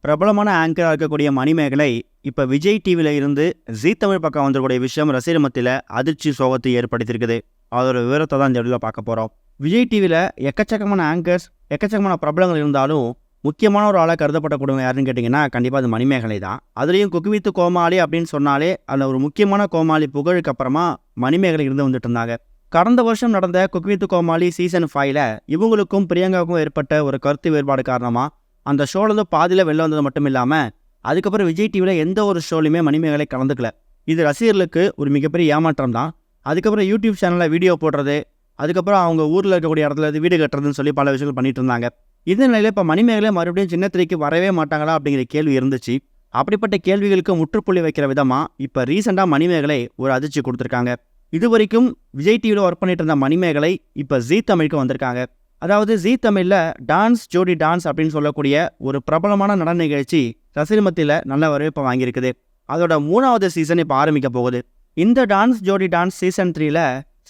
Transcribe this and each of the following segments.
பிரபலமான ஆங்கராக இருக்கக்கூடிய மணிமேகலை இப்போ விஜய் டிவியில் இருந்து ஜீ தமிழ் பக்கம் வந்துக்கூடிய விஷயம் ரசிகர் மத்தியில் அதிர்ச்சி சோகத்தை ஏற்படுத்தியிருக்குது. அதோட விவரத்தை தான் இந்த வீடியோவில் பார்க்க போகிறோம். விஜய் டிவியில் எக்கச்சக்கமான ஆங்கர்ஸ், எக்கச்சக்கமான பிரபலங்கள் இருந்தாலும் முக்கியமான ஒரு ஆளாக கருதப்படக்கூடியவங்க யாருன்னு கேட்டிங்கன்னா கண்டிப்பாக அது மணிமேகலை தான். அதுலேயும் குக்கு வித் கோமாளி அப்படின்னு சொன்னாலே அதில் ஒரு முக்கியமான கோமாளி புகழுக்கு அப்புறமா மணிமேகலை இருந்து வந்துட்டு இருந்தாங்க. கடந்த வருஷம் நடந்த குக்கு வித் கோமாளி சீசன் 5ல் இவங்களுக்கும் பிரியங்காவுக்கும் ஏற்பட்ட ஒரு கருத்து வேறுபாடு காரணமாக அந்த ஷோலேருந்து பாதியில் வெளில வந்தது மட்டும் இல்லாமல் அதுக்கப்புறம் விஜய் டிவியில் எந்த ஒரு ஷோலையுமே மணிமேகலை கலந்துக்கல. இது ரசிகர்களுக்கு ஒரு மிகப்பெரிய ஏமாற்றம் தான். அதுக்கப்புறம் யூடியூப் சேனலில் வீடியோ போடுறது, அதுக்கப்புறம் அவங்க ஊரில் இருக்கக்கூடிய இடத்துல வீடு கட்டுறதுன்னு சொல்லி பல விஷயங்கள் பண்ணிட்டு இருந்தாங்க. இந்த நிலையில் இப்போ மணிமேகலை மறுபடியும் சின்னத்திரைக்கு வரவே மாட்டாங்களா அப்படிங்கிற கேள்வி இருந்துச்சு. அப்படிப்பட்ட கேள்விகளுக்கு முற்றுப்புள்ளி வைக்கிற விதமாக இப்போ ரீசெண்டாக மணிமேகலை ஒரு அதிர்ச்சி கொடுத்துருக்காங்க. இது வரைக்கும் விஜய் டிவியில் ஒர்க் பண்ணிட்டு இருந்த மணிமேகலை இப்போ ஜீ தமிழுக்கு வந்திருக்காங்க. அதாவது ஜீ தமிழில் டான்ஸ் ஜோடி டான்ஸ் அப்படின்னு சொல்லக்கூடிய ஒரு பிரபலமான நடன நிகழ்ச்சி ரசிகர் மத்தியில் நல்ல வரவேற்பை வாங்கியிருக்குது. அதோட 3வது சீசன் இப்போ ஆரம்பிக்க போகுது. இந்த டான்ஸ் ஜோடி டான்ஸ் சீசன் 3ல்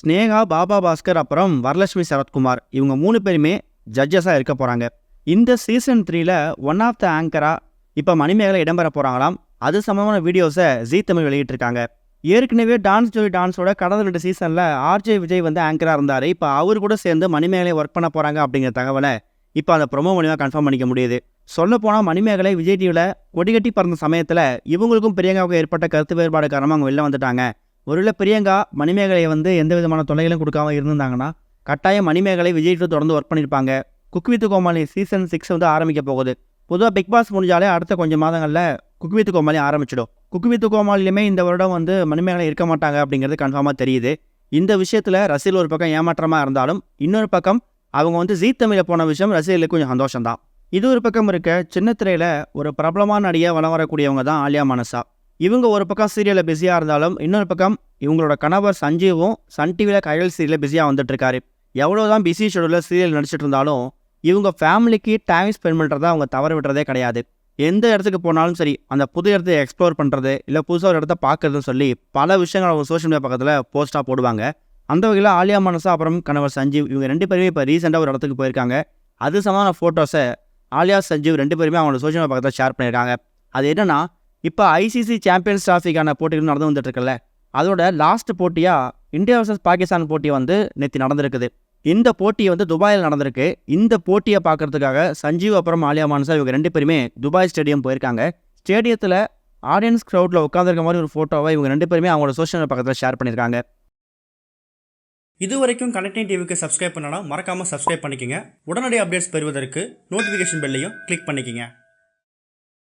ஸ்னேகா, பாபா பாஸ்கர் அப்புறம் வரலட்சுமி சரத்குமார் இவங்க 3 பேருமே ஜட்ஜஸாக இருக்க போகிறாங்க. இந்த சீசன் 3ல் ஒன் ஆஃப் த ஆங்கராக இப்போ மணிமேகலை இடம்பெற போகிறாங்களாம். அது சம்பந்தமான வீடியோஸை ஜீ தமிழ் வெளியிட்டிருக்காங்க. ஏற்கனவே டான்ஸ் ஜோடி டான்ஸோட கடந்த 2 சீசனில் ஆர்ஜே விஜய் வந்து ஆங்கராக இருந்தார். இப்போ அவர் கூட சேர்ந்து மணிமேகலை ஒர்க் பண்ண போகிறாங்க அப்படிங்கிற தகவலை இப்போ அந்த ப்ரொமோ மூலியமாக கன்ஃபார்ம் பண்ணிக்க முடியுது. சொல்லப்போனால் மணிமேகலை விஜய் டிவியில் கொடிகட்டி பறந்த சமயத்தில் இவங்களுக்கும் பிரியங்காவுக்கும் ஏற்பட்ட கருத்து வேறுபாடு காரணமாக அவங்க வெளில வந்துட்டாங்க. ஒருவேளை பிரியங்கா மணிமேகலையை வந்து எந்த விதமான தொல்லைகளும் கொடுக்காம இருந்திருந்தாங்கன்னா கட்டாயம் மணிமேகலை விஜய் டிவி தொடர்ந்து ஒர்க் பண்ணியிருப்பாங்க. குக்கு வித் கோமாளி சீசன் 6 வந்து ஆரம்பிக்க போகுது. பொதுவாக பிக் பாஸ் முடிஞ்சாலே அடுத்த கொஞ்சம் மாதங்களில் குக்கு வித் கோமாளி ஆரம்பிச்சிடும். குக்கு வித் கோமாளிலுமே இந்த வருடம் வந்து மணிமேகலை இருக்க மாட்டாங்க அப்படிங்கிறது கன்ஃபார்மாக தெரியுது. இந்த விஷயத்தில் ரசிகர்கள் ஒரு பக்கம் ஏமாற்றமாக இருந்தாலும் இன்னொரு பக்கம் அவங்க வந்து ஜீ தமிழில் போன விஷயம் ரசிகர்களுக்கு கொஞ்சம் சந்தோஷம் தான். இது ஒரு பக்கம் இருக்க, சின்ன திரையில் ஒரு பிரபலமான நடிகை வலம் வரக்கூடியவங்க தான் ஆலியா மனசா. இவங்க ஒரு பக்கம் சீரியலில் பிஸியாக இருந்தாலும் இன்னொரு பக்கம் இவங்களோட கணவர் சஞ்சீவும் சன் டிவியில் கையல் சீரியலில் பிஸியாக வந்துட்டு இருக்காரு. எவ்வளோதான் பிஸி ஷெடியூலில் சீரியல் நடிச்சிட்டு இருந்தாலும் இவங்க ஃபேமிலிக்கு டைம் ஸ்பெண்ட் பண்ணுறதை அவங்க தவற விடுறதே கிடையாது. எந்த இடத்துக்கு போனாலும் சரி, அந்த புது இடத்தை எக்ஸ்ப்ளோர் பண்ணுறது இல்லை புதுசாக ஒரு இடத்த பார்க்குறதுன்னு சொல்லி பல விஷயங்கள் அவங்க சோஷியல் மீடியா பக்கத்தில் போஸ்ட்டாக போடுவாங்க. அந்த வகையில் ஆலியா மனசா அப்புறம் கணவர் சஞ்சீவ் இவங்க 2 பேருமே இப்போ ரீசெண்டாக ஒரு இடத்துக்கு போயிருக்காங்க. அது சம்பந்தமான ஃபோட்டோஸை ஆலியா சஞ்சீவ் 2 பேருமே அவங்களோட சோஷியல் மீடியா பக்கத்தில் ஷேர் பண்ணியிருக்காங்க. அது என்னன்னா, இப்போ ஐசிசி சாம்பியன்ஸ் டிராஃபிக்கான போட்டிகள் நடந்து வந்துட்டு இருக்குல்ல, அதோட லாஸ்ட் போட்டியாக இந்தியா வர்சஸ் பாகிஸ்தான் போட்டி வந்து நேற்று நடந்திருக்குது. இந்த போட்டி வந்து துபாயில் நடந்திருக்கு. இந்த போட்டியை பார்க்கறதுக்காக சஞ்சீவ் அப்புறம் ஆலியா மனசா இவங்க 2 பேருமே துபாய் ஸ்டேடியம் போயிருக்காங்க. ஸ்டேடியத்தில் ஆடியன்ஸ் க்ரௌடில் உட்காந்துருக்க மாதிரி ஒரு ஃபோட்டோவை இவங்க 2 பேருமே அவங்களோட சோஷியல் மீடியா பக்கத்தில் ஷேர் பண்ணியிருக்காங்க. இது வரைக்கும் கனெக்டிங் டிவிக்கு சப்ஸ்கிரைப் பண்ணனா மறக்காமல் சப்ஸ்கிரைப் பண்ணிக்கங்க. உடனடி அப்டேட்ஸ் பெறுவதற்கு நோட்டிஃபிகேஷன் பெல்லையும் கிளிக் பண்ணிக்கங்க.